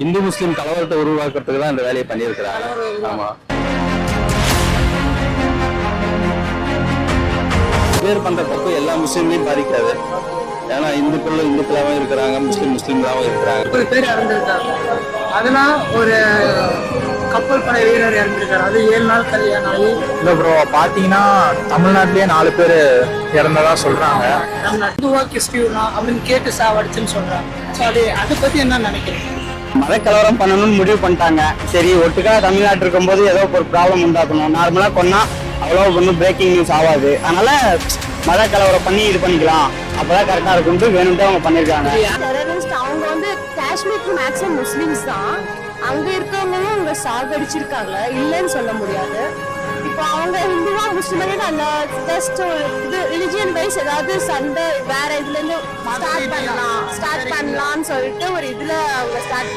இந்து முஸ்லீம் கலவரத்தை உருவாக்குறதுக்கு தான் இந்த வேலையை பண்ணியிருக்கிறாங்க. ஆமா, பேர் பண்ற தப்பு எல்லா முஸ்லீம்லையும் பாதிக்காது. ஏன்னா இந்துக்களும் இந்துக்களாவும் இருக்கிறாங்க, முஸ்லீம்களாவும் இருக்கிறாங்க. ஒரு பேர் இறந்துருக்காங்க. அதெல்லாம் ஒரு கப்பல் படை வீரர் இறந்துருக்காரு. அது 7 நாள் கல்யாணம் ஆகி. இல்லை ப்ரோ, பார்த்தீங்கன்னா தமிழ்நாட்டிலேயே 4 பேர் இறந்ததா சொல்றாங்க. இந்துவா கிறிஸ்டியூனா அப்படின்னு கேட்டு சாவடிச்சுன்னு சொல்றாங்க. ஸோ அதை பத்தி என்ன நினைக்கிறீங்க? மதக்கலவரம் பண்ணணும்னு முடிவு பண்ணிட்டாங்க. சரி, ஒட்டுக்கா தமிழ்நாட்டு இருக்கும்போது ஏதோ ஒரு ப்ராப்ளம் உண்டாக்கணும். நார்மலா கொன்னா அவ்வளோ ஒன்றும் பிரேக்கிங் நியூஸ் ஆகாது. அதனால மதக்கலவரம் பண்ணி இது பண்ணிக்கலாம், அப்பதான் கரெக்டா இருக்கும்ட்டு வேணும்ட்டு அவங்க பண்ணிருக்காங்க. அவங்க வந்து காஷ்மீருக்கு மேக்ஸிமம் முஸ்லிம்ஸ் தான். அங்க இருக்கவங்களும் அவங்க சாகடிச்சிருக்காங்க, இல்லைன்னு சொல்ல முடியாது. இப்போ அவங்க ஹிந்துவா முஸ்லிம் அந்த ஜஸ்ட் இது ரிலிஜியன் வைஸ் ஏதாவது சண்டை வேற இதுல இருந்து ஸ்டார்ட் பண்ணலாம்னு சொல்லிட்டு ஒரு இதுல அவங்க ஸ்டார்ட்